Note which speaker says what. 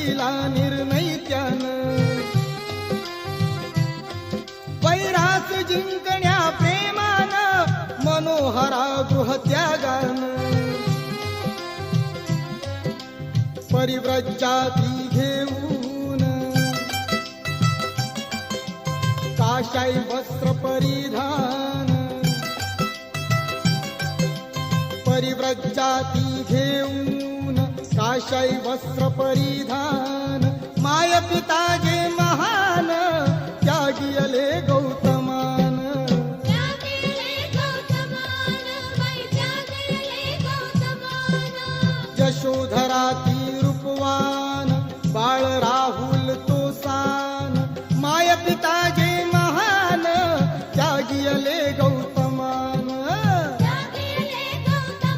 Speaker 1: दिला निर्णय त्यानं, वैरास जिंकण्या प्रेमानं, मनोहरा गृहत्यागानं. परिव्रजाती घेऊन काशाई वस्त्र परिधान, परिव्रजाती घेऊन काशाई वस्त्र परिधान. माय पिता जे महान त्यागिले गौतमान, यशोधरा